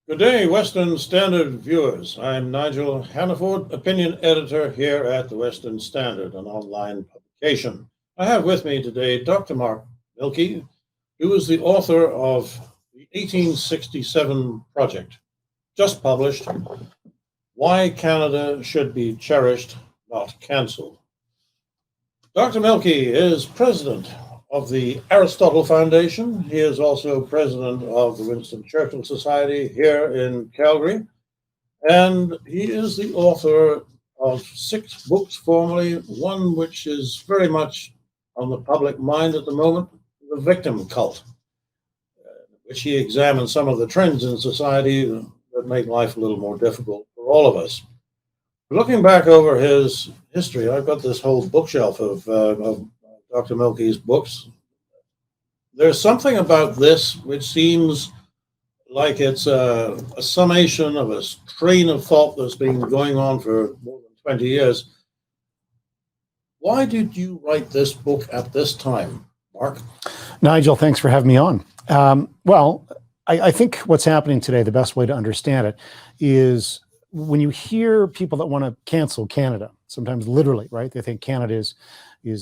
Good day, Western Standard viewers. I'm Nigel Hannaford, opinion editor here at the Western Standard, an online publication. I have with me today Dr. Mark Milke, who is the author of the 1867 project, just published, Why Canada Should Be Cherished, Not Cancelled. Dr. Milke is president of the Aristotle Foundation. He is also president of the Winston Churchill Society here in Calgary. And he is the author of 6 books formally, one which is very much on the public mind at the moment, The Victim Cult, which he examines some of the trends in society that make life a little more difficult for all of us. Looking back over his history, I've got this whole bookshelf of Dr. Milke's books. There's something about this which seems like it's a summation of a train of thought that's been going on for more than 20 years. Why did you write this book at this time, Mark? Nigel, thanks for having me on. I think what's happening today, the best way to understand it is when you hear people that want to cancel Canada, sometimes literally, right? They think Canada is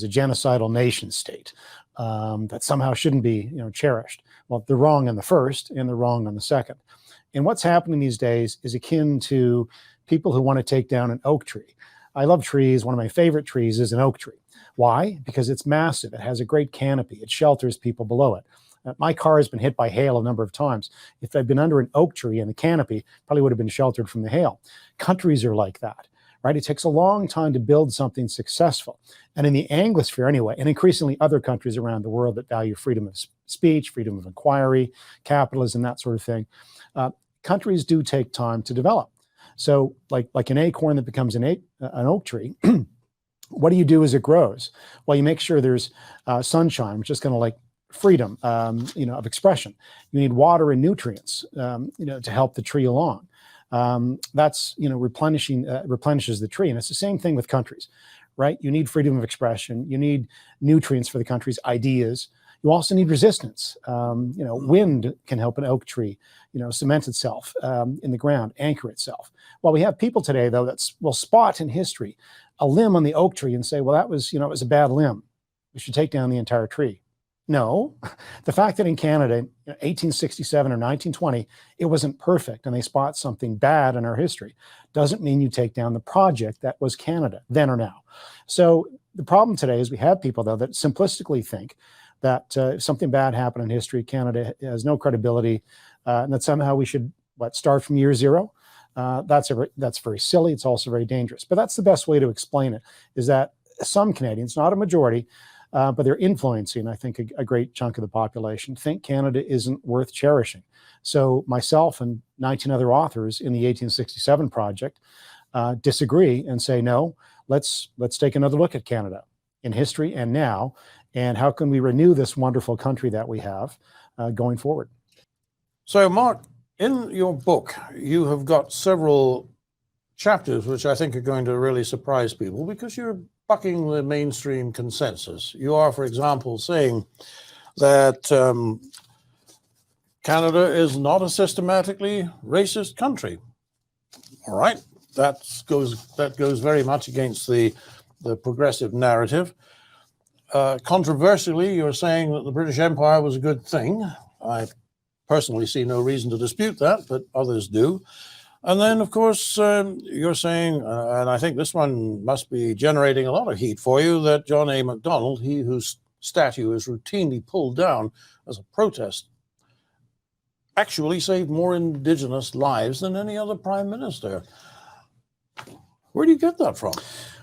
a genocidal nation state that somehow shouldn't be, cherished. Well, they're wrong on the first and they're wrong on the second. And what's happening these days is akin to people who want to take down an oak tree. I love trees. One of my favorite trees is an oak tree. Why? Because it's massive. It has a great canopy. It shelters people below it. My car has been hit by hail a number of times. If I'd been under an oak tree in the canopy, probably would have been sheltered from the hail. Countries are like that, right? It takes a long time to build something successful. And in the Anglosphere anyway, and increasingly other countries around the world that value freedom of speech, freedom of inquiry, capitalism, that sort of thing, countries do take time to develop. So like an acorn that becomes an oak tree, what do you do as it grows? Well, you make sure there's sunshine, which is kind of like freedom, of expression. You need water and nutrients, to help the tree along. That's, replenishes the tree. And it's the same thing with countries, right? You need freedom of expression. You need nutrients for the country's ideas. You also need resistance. Wind can help an oak tree, cement itself in the ground, anchor itself. Well, we have people today, though, that will spot in history a limb on the oak tree and say, well, that was, it was a bad limb. We should take down the entire tree. No, the fact that in Canada, 1867 or 1920, it wasn't perfect and they spot something bad in our history doesn't mean you take down the project that was Canada then or now. So the problem today is we have people, though, that simplistically think that if something bad happened in history, Canada has no credibility, and that somehow we should, start from year zero. That's very silly. It's also very dangerous. But that's the best way to explain it, is that some Canadians, not a majority, but they're influencing, I think, a great chunk of the population, think Canada isn't worth cherishing. So myself and 19 other authors in the 1867 project disagree and say, no, let's take another look at Canada in history and now, and how can we renew this wonderful country that we have going forward. So, Mark, in your book, you have got several chapters which I think are going to really surprise people because you're bucking the mainstream consensus. You are, for example, saying that Canada is not a systematically racist country. All right, that goes very much against the progressive narrative. Controversially, you're saying that the British Empire was a good thing. I personally see no reason to dispute that, but others do. And then, of course, you're saying, and I think this one must be generating a lot of heat for you, that John A. Macdonald, he whose statue is routinely pulled down as a protest, actually saved more Indigenous lives than any other prime minister. Where do you get that from?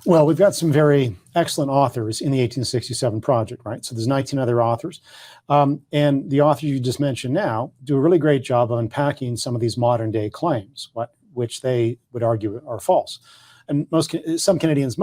Well, we've got some very excellent authors in the 1867 project, right? So there's 19 other authors. And the authors you just mentioned now do a really great job of unpacking some of these modern day claims, which they would argue are false. And most Canadians,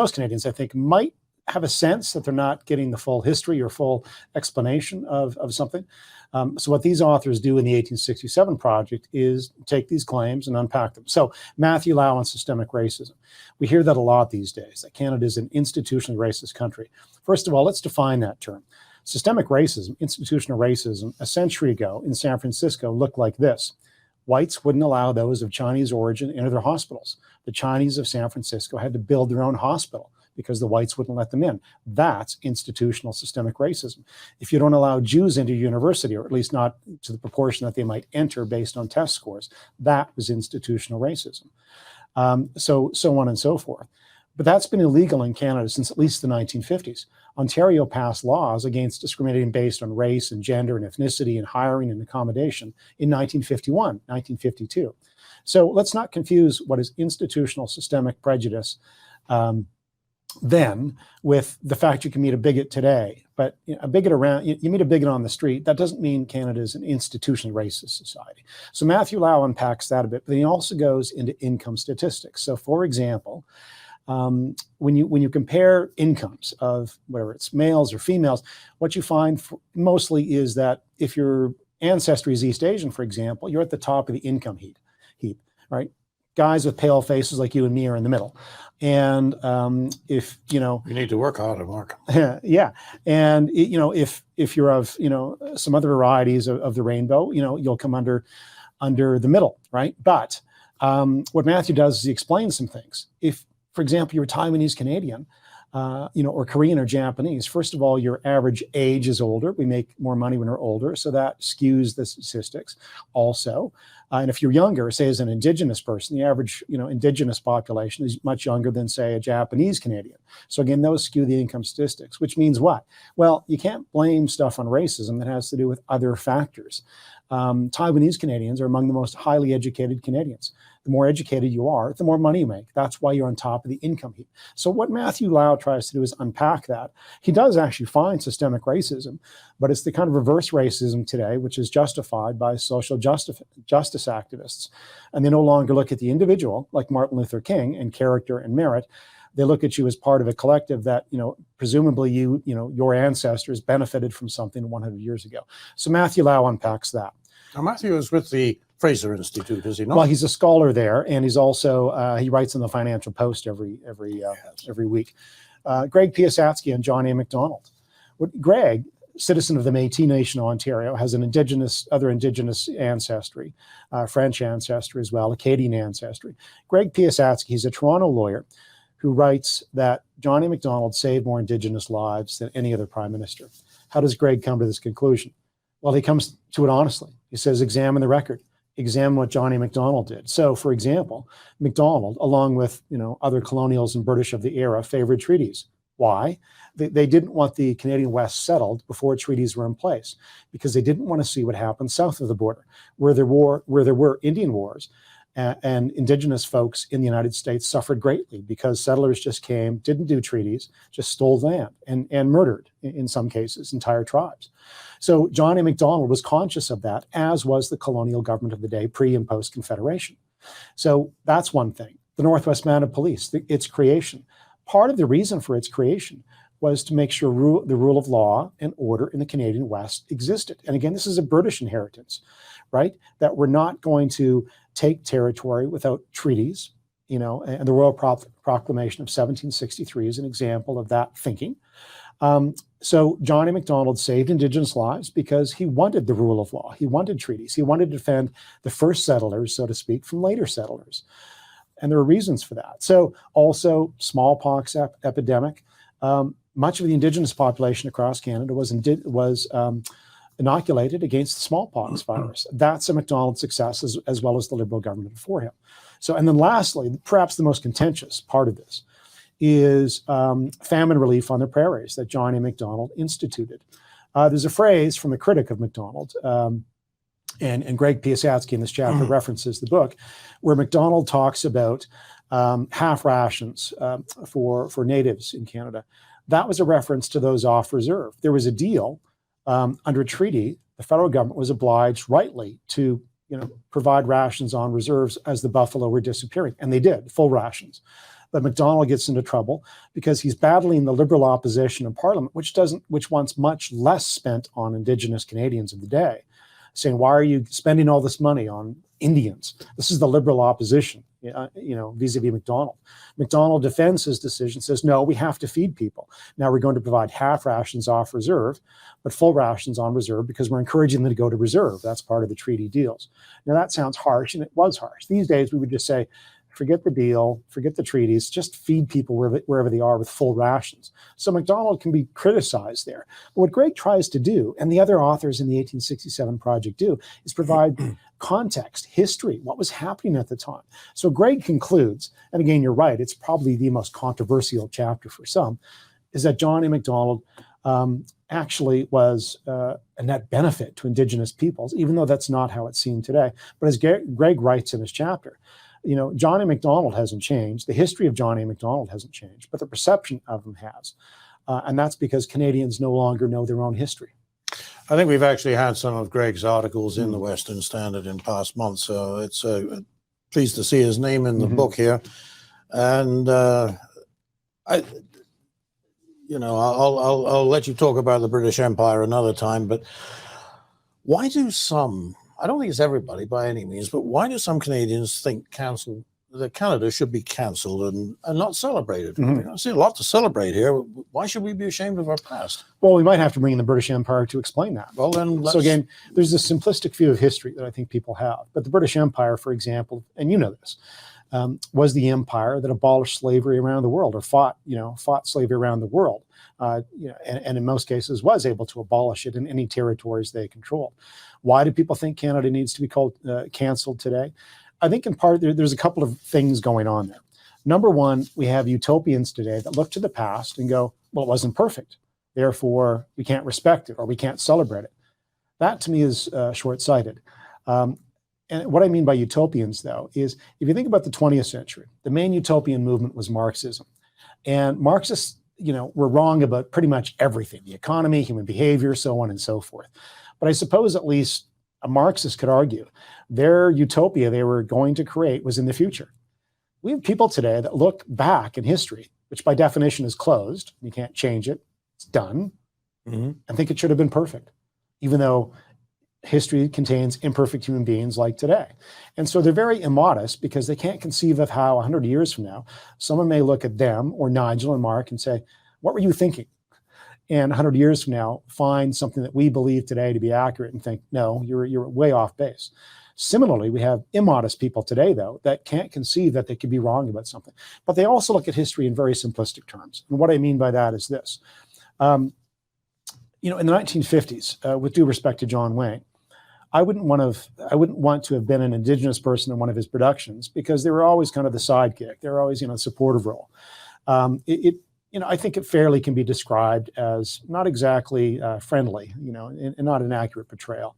I think, might have a sense that they're not getting the full history or full explanation of something. So what these authors do in the 1867 project is take these claims and unpack them. So Matthew Lau on systemic racism. We hear that a lot these days, that Canada is an institutionally racist country. First of all, let's define that term. Systemic racism, institutional racism, a century ago in San Francisco looked like this. whites wouldn't allow those of Chinese origin into their hospitals. The Chinese of San Francisco had to build their own hospital because the whites wouldn't let them in. That's institutional systemic racism. If you don't allow Jews into university, or at least not to the proportion that they might enter based on test scores, that was institutional racism. So on and so forth. But that's been illegal in Canada since at least the 1950s. Ontario passed laws against discriminating based on race and gender and ethnicity and hiring and accommodation in 1951, 1952. So let's not confuse what is institutional systemic prejudice then with the fact you can meet a bigot today. But a bigot you meet a bigot on the street, that doesn't mean Canada is an institutionally racist society. So Matthew Lau unpacks that a bit, but he also goes into income statistics. So for example, when you compare incomes of whether it's males or females, what you find mostly is that if your ancestry is East Asian, for example, you're at the top of the income heap, right? Guys with pale faces like you and me are in the middle. And if, you need to work harder, Mark. Yeah. And, if you're of, some other varieties of the rainbow, you'll come under the middle, right? But what Matthew does is he explains some things. If, for example, you're Taiwanese Canadian, or Korean or Japanese, first of all, your average age is older. We make more money when we're older, so that skews the statistics also. And if you're younger, say as an Indigenous person, the average, Indigenous population is much younger than, say, a Japanese Canadian. So again, those skew the income statistics, which means what? Well, you can't blame stuff on racism that has to do with other factors. Taiwanese Canadians are among the most highly educated Canadians. The more educated you are, the more money you make. That's why you're on top of the income heap. So what Matthew Lau tries to do is unpack that. He does actually find systemic racism, but it's the kind of reverse racism today, which is justified by social justice activists. And they no longer look at the individual, like Martin Luther King, and character and merit. They look at you as part of a collective that, presumably your ancestors benefited from something 100 years ago. So Matthew Lau unpacks that. Now, Matthew is with the Fraser Institute, is he not? Well, he's a scholar there, and he's also he writes in the Financial Post every week. Greg Piasatsky and John A. MacDonald. Greg, citizen of the Métis Nation of Ontario, has an other Indigenous ancestry, French ancestry as well, Acadian ancestry. Greg Piasatsky, he's a Toronto lawyer who writes that John A. MacDonald saved more Indigenous lives than any other prime minister. How does Greg come to this conclusion? Well, he comes to it honestly. He says, examine the record. Examine what John A. MacDonald did. So, for example, MacDonald, along with other colonials and British of the era, favored treaties. Why? They didn't want the Canadian West settled before treaties were in place, because they didn't want to see what happened south of the border, where there were Indian wars, and Indigenous folks in the United States suffered greatly because settlers just came, didn't do treaties, just stole land and murdered, in some cases, entire tribes. So John A. MacDonald was conscious of that, as was the colonial government of the day, pre and post Confederation. So that's one thing. The Northwest Mounted Police, its creation. Part of the reason for its creation was to make sure the rule of law and order in the Canadian West existed. And again, this is a British inheritance, right? That we're not going to take territory without treaties, and the Royal Proclamation of 1763 is an example of that thinking. So John A. MacDonald saved Indigenous lives because he wanted the rule of law. He wanted treaties. He wanted to defend the first settlers, so to speak, from later settlers. And there are reasons for that. So also smallpox epidemic. Much of the Indigenous population across Canada was inoculated against the smallpox virus. That's a MacDonald success, as well as the Liberal government before him. So, and then lastly, perhaps the most contentious part of this is famine relief on the prairies that John A. MacDonald instituted. There's a phrase from a critic of MacDonald, and Greg Piasatsky in this chapter references the book, where MacDonald talks about half rations for natives in Canada. That was a reference to those off reserve. There was a deal under a treaty. The federal government was obliged rightly to provide rations on reserves as the buffalo were disappearing, and they did, full rations. But MacDonald gets into trouble because he's battling the Liberal opposition in Parliament, which wants much less spent on Indigenous Canadians of the day, saying, why are you spending all this money on Indians. This is the liberal opposition, vis-a-vis McDonald. McDonald defends his decision, says, no, we have to feed people. Now we're going to provide half rations off reserve, but full rations on reserve because we're encouraging them to go to reserve. That's part of the treaty deals. Now that sounds harsh, and it was harsh. These days we would just say, forget the deal, forget the treaties, just feed people wherever they are with full rations. So McDonald can be criticized there. But what Gregg tries to do, and the other authors in the 1867 project do, is provide context, history, what was happening at the time. So Gregg concludes, and again, you're right, it's probably the most controversial chapter for some, is that John A. Macdonald actually was a net benefit to Indigenous peoples, even though that's not how it's seen today. But as Gregg writes in his chapter, John A. Macdonald hasn't changed. The history of John A. Macdonald hasn't changed, but the perception of him has. And that's because Canadians no longer know their own history. I think we've actually had some of Gregg's articles in the Western Standard in past months, so it's pleased to see his name in the book here. And I'll let you talk about the British Empire another time, but why do some, I don't think it's everybody by any means, but why do some Canadians think that Canada should be cancelled and not celebrated? I see a lot to celebrate here. Why should we be ashamed of our past? Well, we might have to bring in the British Empire to explain that. Well, then so again, there's this simplistic view of history that I think people have. But the British Empire, for example, and you know this, was the empire that abolished slavery around the world, or fought slavery around the world, and in most cases was able to abolish it in any territories they controlled. Why do people think Canada needs to be called canceled today? I think in part there's a couple of things going on there. Number one, we have utopians today that look to the past and go, well, it wasn't perfect, therefore we can't respect it or we can't celebrate it. That to me is short-sighted. And what I mean by utopians, though, is if you think about the 20th century, the main utopian movement was Marxism. And Marxists, were wrong about pretty much everything, the economy, human behavior, so on and so forth. But I suppose at least a Marxist could argue their utopia they were going to create was in the future. We have people today that look back in history, which by definition is closed. You can't change it. It's done. And think it should have been perfect, even though history contains imperfect human beings like today. And so they're very immodest because they can't conceive of how 100 years from now, someone may look at them or Nigel and Mark and say, what were you thinking? And 100 years from now, find something that we believe today to be accurate and think, no, you're way off base. Similarly, we have immodest people today, though, that can't conceive that they could be wrong about something. But they also look at history in very simplistic terms. And what I mean by that is this. In the 1950s, with due respect to John Wayne, I wouldn't want to have been an Indigenous person in one of his productions because they were always kind of the sidekick. They were always, the supportive role. I think it fairly can be described as not exactly friendly, and not an accurate portrayal,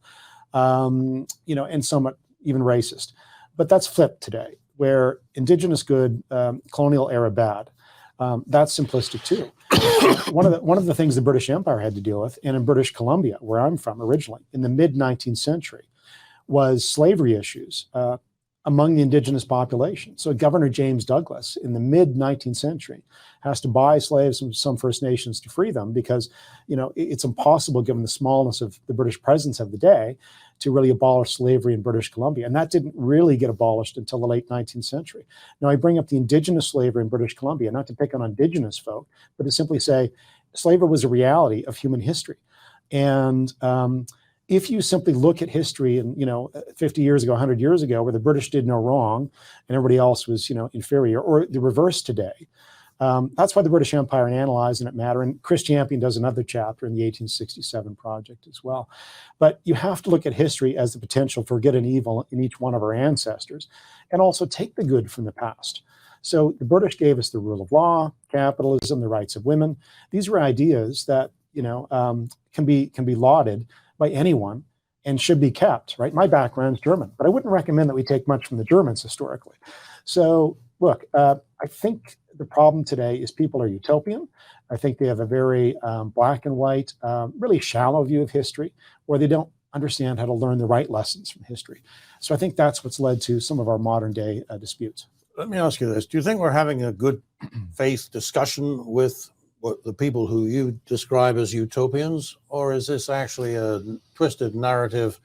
and somewhat even racist. But that's flipped today, where Indigenous good, colonial era bad. That's simplistic too. One of the things the British Empire had to deal with, and in British Columbia, where I'm from originally, in the mid-19th century, was slavery issues among the Indigenous population. So Governor James Douglas in the mid-19th century has to buy slaves from some First Nations to free them because, it's impossible given the smallness of the British presence of the day to really abolish slavery in British Columbia. And that didn't really get abolished until the late 19th century. Now, I bring up the Indigenous slavery in British Columbia, not to pick on Indigenous folk, but to simply say slavery was a reality of human history. And if you simply look at history and, 50 years ago, 100 years ago, where the British did no wrong and everybody else was, inferior, or the reverse today, that's why the British Empire and Analyzing It matter. And Chris Champion does another chapter in the 1867 project as well. But you have to look at history as the potential for good and evil in each one of our ancestors, and also take the good from the past. So the British gave us the rule of law, capitalism, the rights of women. These were ideas that, can be lauded by anyone and should be kept, right? My background's German, but I wouldn't recommend that we take much from the Germans historically. So look, I think the problem today is people are utopian. I think they have a very black and white, really shallow view of history, where they don't understand how to learn the right lessons from history. So I think that's what's led to some of our modern day disputes. Let me ask you this. Do you think we're having a good faith discussion with the people who you describe as utopians, or is this actually a twisted narrative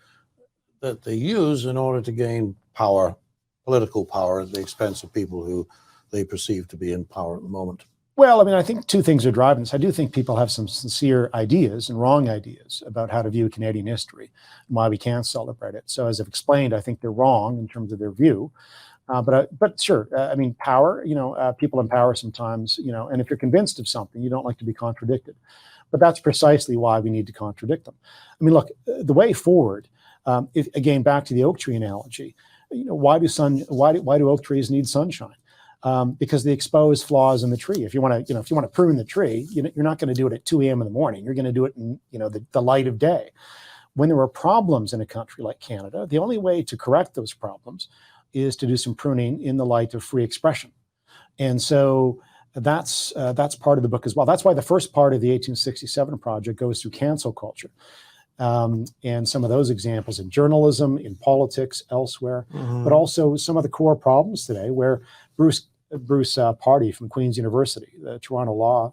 that they use in order to gain power, political power, at the expense of people who they perceive to be in power at the moment? Well, I mean, I think two things are driving this. I do think people have some sincere ideas and wrong ideas about how to view Canadian history and why we can't celebrate it. So as I've explained, I think they're wrong in terms of their view. But sure, I mean, power, people in power sometimes, and if you're convinced of something, you don't like to be contradicted. But that's precisely why we need to contradict them. I mean, look, the way forward, again, back to the oak tree analogy, why do oak trees need sunshine? Because they expose flaws in the tree. If you want to prune the tree, you're not going to do it at 2 a.m. in the morning. You're going to do it in, the light of day. When there are problems in a country like Canada, the only way to correct those problems is to do some pruning in the light of free expression. And so that's part of the book as well. That's why the first part of the 1867 project goes through cancel culture. And some of those examples in journalism, in politics, elsewhere, but also some of the core problems today where Bruce Pardy from Queen's University, the Toronto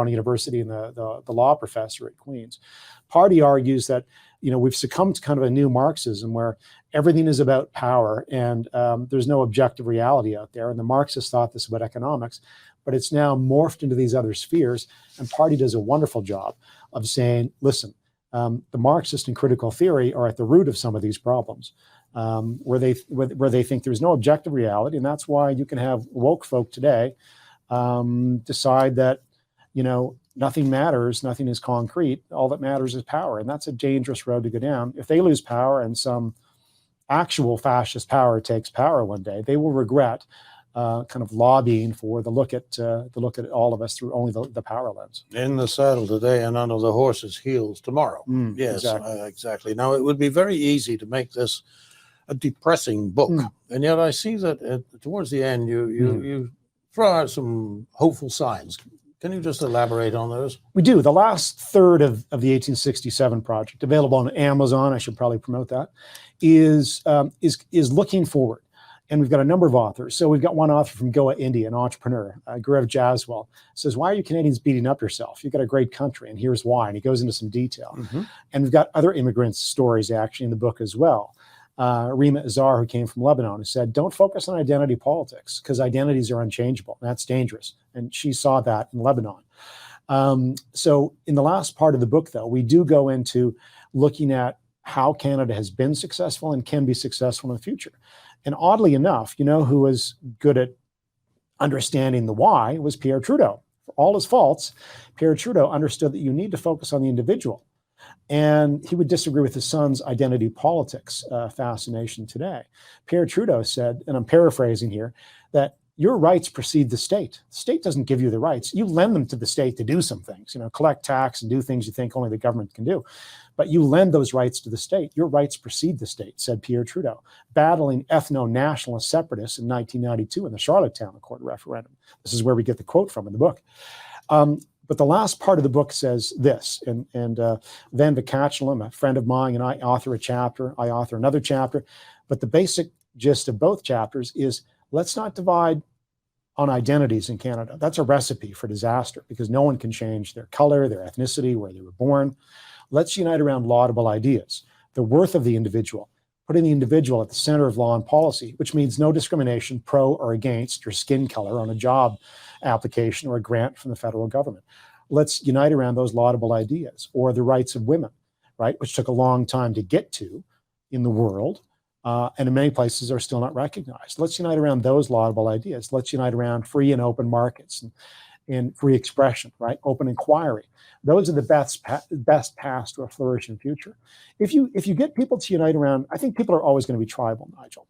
University and the law professor at Queen's, Pardy argues that, we've succumbed to kind of a new Marxism where everything is about power and there's no objective reality out there. And the Marxists thought this about economics, but it's now morphed into these other spheres. And Pardy does a wonderful job of saying, listen, the Marxist and critical theory are at the root of some of these problems, where they think there's no objective reality, and that's why you can have woke folk today decide that nothing matters, nothing is concrete, all that matters is power, and that's a dangerous road to go down. If they lose power and some actual fascist power takes power one day, they will regret kind of lobbying for the look at all of us through only the power lens. In the saddle today and under the horse's heels tomorrow. Yes, exactly. Now, it would be very easy to make this a depressing book, and yet I see that towards the end you throw out some hopeful signs. Can you just elaborate on those? We do. The last third of the 1867 project, available on Amazon, I should probably promote that, is looking forward. And we've got a number of authors. So we've got one author from Goa, India, an entrepreneur, Gaurav Jaswal, says, why are you Canadians beating up yourself? You've got a great country, and here's why. And he goes into some detail. And we've got other immigrants' stories actually in the book as well. Rima Azar, who came from Lebanon, who said, don't focus on identity politics because identities are unchangeable. That's dangerous. And she saw that in Lebanon. So in the last part of the book, though, we do go into looking at how Canada has been successful and can be successful in the future. And oddly enough, who was good at understanding the why was Pierre Trudeau. For all his faults, Pierre Trudeau understood that you need to focus on the individual. And he would disagree with his son's identity politics fascination today. Pierre Trudeau said, and I'm paraphrasing here, that your rights precede the state. The state doesn't give you the rights. You lend them to the state to do some things, collect tax and do things you think only the government can do. But you lend those rights to the state. Your rights precede the state, said Pierre Trudeau, battling ethno-nationalist separatists in 1992 in the Charlottetown Accord referendum. This is where we get the quote from in the book. But the last part of the book says this, and Van Vikachalam, a friend of mine, and I author a chapter, I author another chapter, but the basic gist of both chapters is let's not divide on identities in Canada. That's a recipe for disaster because no one can change their color, their ethnicity, where they were born. Let's unite around laudable ideas, the worth of the individual, putting the individual at the center of law and policy, which means no discrimination, pro or against your skin color on a job application or a grant from the federal government. Let's unite around those laudable ideas, or the rights of women, right, which took a long time to get to in the world, and in many places are still not recognized. Let's unite around those laudable ideas. Let's unite around free and open markets and free expression, right, open inquiry. Those are the best paths to a flourishing future. If you get people to unite around, I think people are always going to be tribal, Nigel.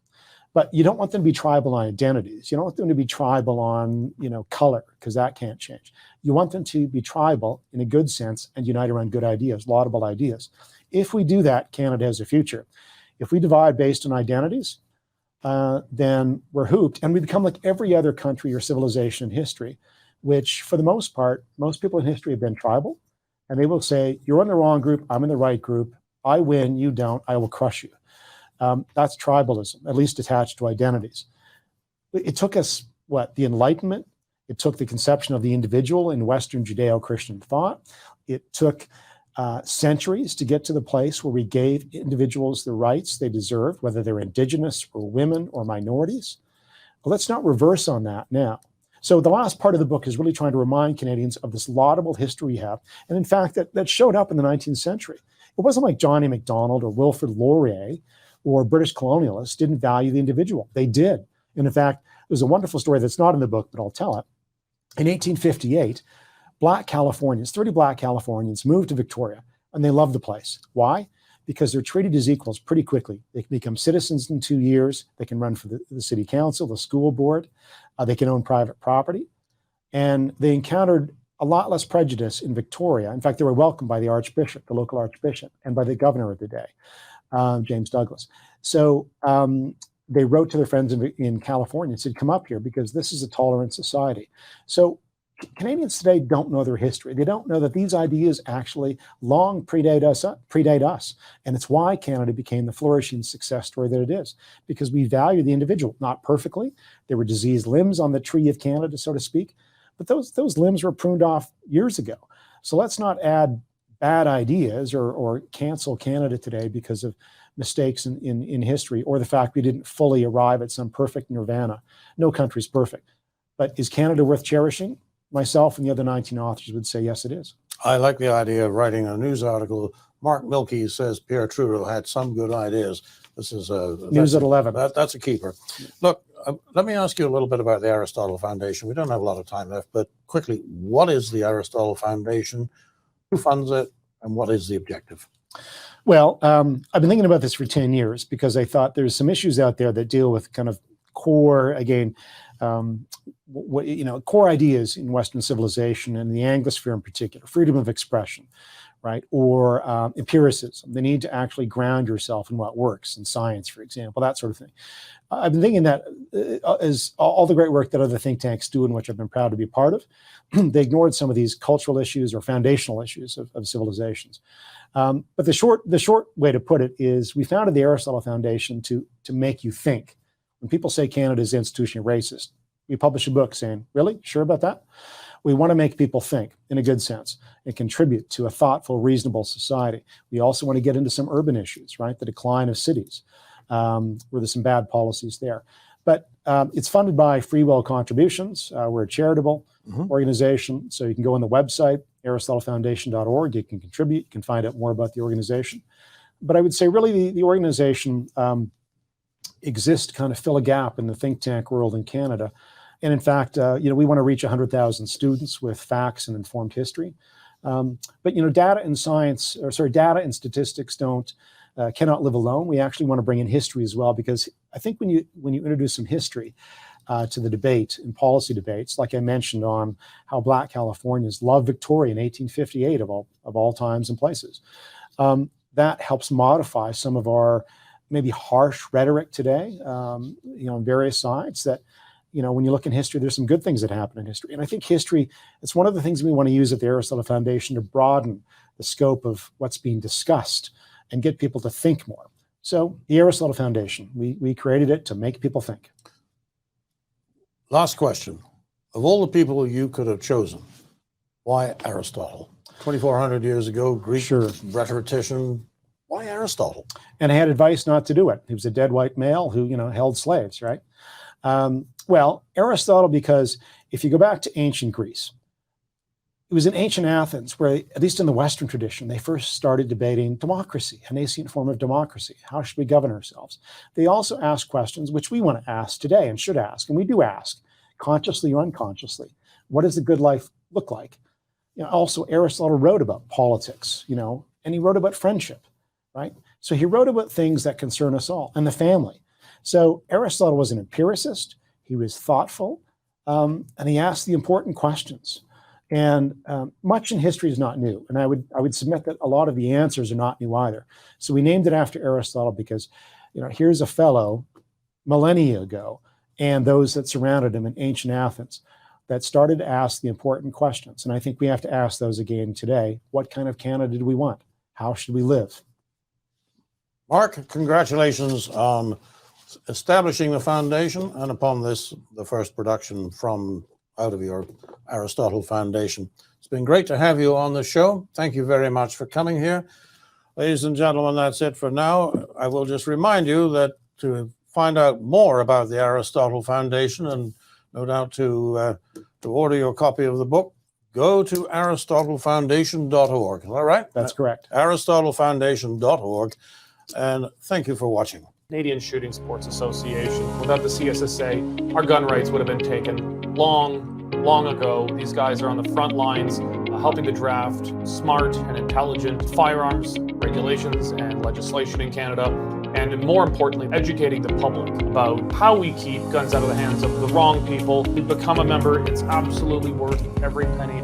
But you don't want them to be tribal on identities. You don't want them to be tribal on, color, because that can't change. You want them to be tribal in a good sense and unite around good ideas, laudable ideas. If we do that, Canada has a future. If we divide based on identities, then we're hooped, and we become like every other country or civilization in history, which for the most part, most people in history have been tribal, and they will say, you're in the wrong group, I'm in the right group, I win, you don't, I will crush you. That's tribalism, at least attached to identities. It took us, the Enlightenment. It took the conception of the individual in Western Judeo-Christian thought. It took centuries to get to the place where we gave individuals the rights they deserved, whether they're indigenous or women or minorities. But let's not reverse on that now. So the last part of the book is really trying to remind Canadians of this laudable history we have. And in fact, that showed up in the 19th century. It wasn't like Johnny MacDonald or Wilfrid Laurier or British colonialists didn't value the individual. They did. And in fact, there's a wonderful story that's not in the book, but I'll tell it. In 1858, Black Californians, 30 Black Californians moved to Victoria, and they loved the place. Why? Because they're treated as equals pretty quickly. They can become citizens in 2 years. They can run for the city council, the school board. They can own private property. And they encountered a lot less prejudice in Victoria. In fact, they were welcomed by the archbishop, the local archbishop, and by the governor of the day, James Douglas. So they wrote to their friends in California and said, come up here because this is a tolerant society. So Canadians today don't know their history. They don't know that these ideas actually long predate us. And it's why Canada became the flourishing success story that it is, because we value the individual, not perfectly. There were diseased limbs on the tree of Canada, so to speak, but those limbs were pruned off years ago. So let's not add bad ideas or cancel Canada today because of mistakes in history or the fact we didn't fully arrive at some perfect nirvana. No country's perfect. But is Canada worth cherishing? Myself and the other 19 authors would say, yes, it is. I like the idea of writing a news article. Mark Milke says Pierre Trudeau had some good ideas. This is News at 11. That's a keeper. Look, let me ask you a little bit about the Aristotle Foundation. We don't have a lot of time left, but quickly, what is the Aristotle Foundation? Who funds it? And what is the objective? Well, I've been thinking about this for 10 years because I thought there's some issues out there that deal with kind of core, again, core ideas in Western civilization and the Anglosphere in particular, freedom of expression, right? Or empiricism, the need to actually ground yourself in what works in science, for example, that sort of thing. I've been thinking that as all the great work that other think tanks do, and which I've been proud to be part of, they ignored some of these cultural issues or foundational issues of civilizations. But the short way to put it is we founded the Aristotle Foundation to make you think. When people say Canada is institutionally racist, we publish a book saying, really? Sure about that? We want to make people think in a good sense and contribute to a thoughtful, reasonable society. We also want to get into some urban issues, right? The decline of cities, where there's some bad policies there. But it's funded by free will contributions. We're a charitable organization, so you can go on the website, aristotlefoundation.org. You can contribute. You can find out more about the organization. But I would say really the organization exists to kind of fill a gap in the think tank world in Canada. And in fact, we want to reach 100,000 students with facts and informed history. But data and statistics cannot live alone. We actually want to bring in history as well, because I think when you introduce some history to the debate and policy debates, like I mentioned on how Black Californians love Victoria in 1858 of all times and places, that helps modify some of our maybe harsh rhetoric today, on various sides that, when you look in history, there's some good things that happen in history. And I think history, it's one of the things we want to use at the Aristotle Foundation to broaden the scope of what's being discussed and get people to think more. So the Aristotle Foundation, we created it to make people think. Last question. Of all the people you could have chosen, why Aristotle? 2,400 years ago, Greek rhetorician. Why Aristotle? And I had advice not to do it. He was a dead white male who, held slaves, right? Well, Aristotle, because if you go back to ancient Greece, it was in ancient Athens where, at least in the Western tradition, they first started debating democracy, a nascent form of democracy. How should we govern ourselves? They also asked questions which we want to ask today and should ask, and we do ask, consciously or unconsciously. What does a good life look like? Also, Aristotle wrote about politics, and he wrote about friendship. Right? So he wrote about things that concern us all and the family. So Aristotle was an empiricist, he was thoughtful, and he asked the important questions. And much in history is not new. And I would submit that a lot of the answers are not new either. So we named it after Aristotle because, here's a fellow millennia ago and those that surrounded him in ancient Athens that started to ask the important questions. And I think we have to ask those again today. What kind of Canada do we want? How should we live? Mark, congratulations on establishing the foundation and upon the first production from out of your Aristotle Foundation. It's been great to have you on the show. Thank you very much for coming here. Ladies and gentlemen, that's it for now. I will just remind you that to find out more about the Aristotle Foundation and no doubt to order your copy of the book, go to aristotlefoundation.org. Is that right? That's correct. aristotlefoundation.org. And thank you for watching. Canadian Shooting Sports Association. Without the CSSA, our gun rights would have been taken long ago. These guys are on the front lines helping to draft smart and intelligent firearms regulations and legislation in Canada, and more importantly, educating the public about how we keep guns out of the hands of the wrong people. To become a member, it's absolutely worth every penny.